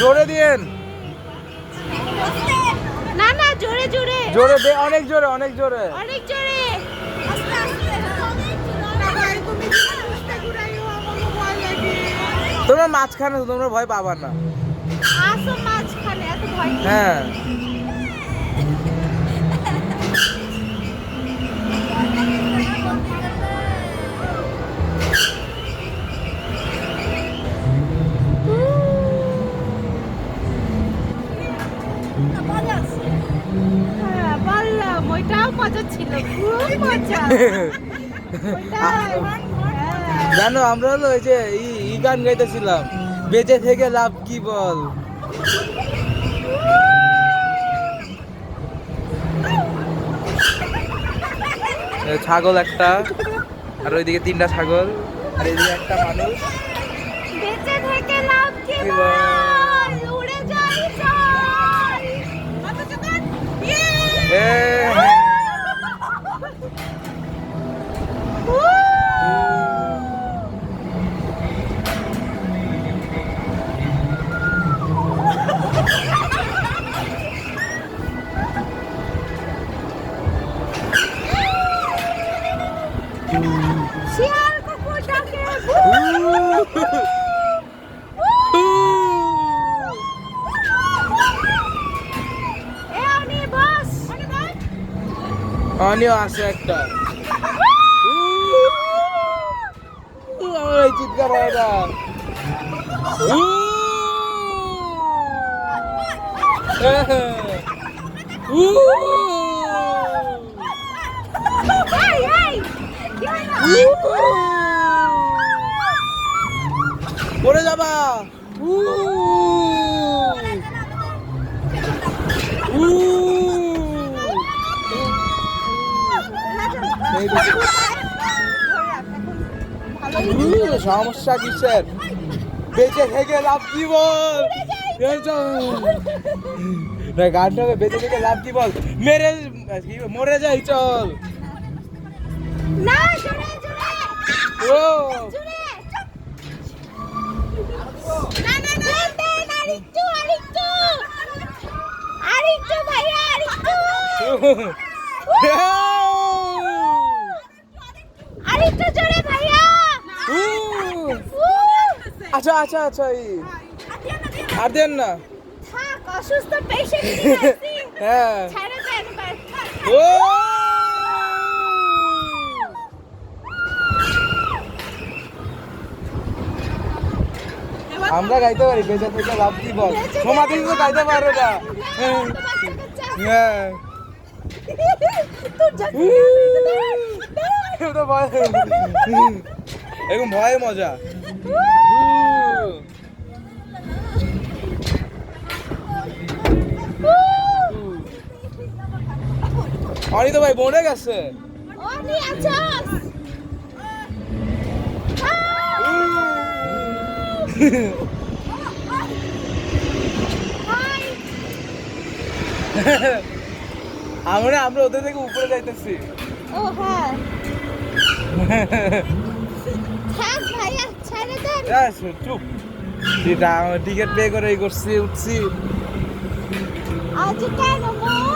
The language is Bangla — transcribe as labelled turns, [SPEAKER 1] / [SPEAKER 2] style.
[SPEAKER 1] জোরে দিয়েন।
[SPEAKER 2] না না, জোরে জোরে
[SPEAKER 1] জোরে দে, অনেক জোরে, অনেক জোরে,
[SPEAKER 2] অনেক জোরে। আস্তে আস্তে।
[SPEAKER 1] তোমরা মাঝখানে, তোমরা ভয় পাবা না।
[SPEAKER 2] আসো মাঝখানে, এত ভয় কি?
[SPEAKER 1] হ্যাঁ
[SPEAKER 2] হ্যাঁ, বললাম ওইটাও মজা ছিল, খুব মজা। ওইটাই, হ্যাঁ।
[SPEAKER 1] জানো আমরা হলো ওই যে ই গান গাইতেছিলাম, বেঁচে থেকে লাভ কি বল। ছাগল একটা, আর ওইদিকে 3টা ছাগল, আর এইদিকে একটা মানুষ।
[SPEAKER 2] বেঁচে থেকে লাভ কি
[SPEAKER 1] কি
[SPEAKER 2] বল,
[SPEAKER 1] বল?
[SPEAKER 2] উড়ে যাই চল।
[SPEAKER 1] এ,
[SPEAKER 2] শিয়াল কুকুর ডাকে। এ অনি বস।
[SPEAKER 1] অনিও আছে একটা। আমার এই চিৎকার হয় না।
[SPEAKER 2] এই, এই, কি হলো?
[SPEAKER 1] পড়ে যাবা। সমস্যা কিসের, বেঁচে থেকে লাভ কি বল। না গানটা হবে বেঁচে থেকে লাভ কি বল, মেরে মরে যাই চল।
[SPEAKER 2] না, জোরে জোরে
[SPEAKER 1] ও
[SPEAKER 2] জোরে। না না না, দেন আরেকটু আরেকটু আরেকটু ভাইয়া, আরেকটু আরেকটু জোরে ভাইয়া।
[SPEAKER 1] আচ্ছা আচ্ছা আচ্ছা, আর দেন না।
[SPEAKER 2] থাক, অসুস্থ পেশেন্ট নিয়ে আসি।
[SPEAKER 1] হ্যাঁ
[SPEAKER 2] ছেড়ে দেন এবার।
[SPEAKER 1] ও আমরা গাইতে পারি বেঁচে থেকে লাভ কি বল, সমাধি তো গাইতে পারো না। হ্যাঁ
[SPEAKER 2] তোর যাকে
[SPEAKER 1] এটা ভয়, এরকম ভয় মজা। অনিত ভাই মরে গেছে।
[SPEAKER 2] অনি আছস। হাই।
[SPEAKER 1] আমরা ওদের থেকে উপরে যাইতেছি।
[SPEAKER 2] ও হ্যাঁ, থাক ভাইয়া, ছেড়ে দেন।
[SPEAKER 1] চুপ, টিকিট পে করে করছি, উঠছি।
[SPEAKER 2] আজ কেন মন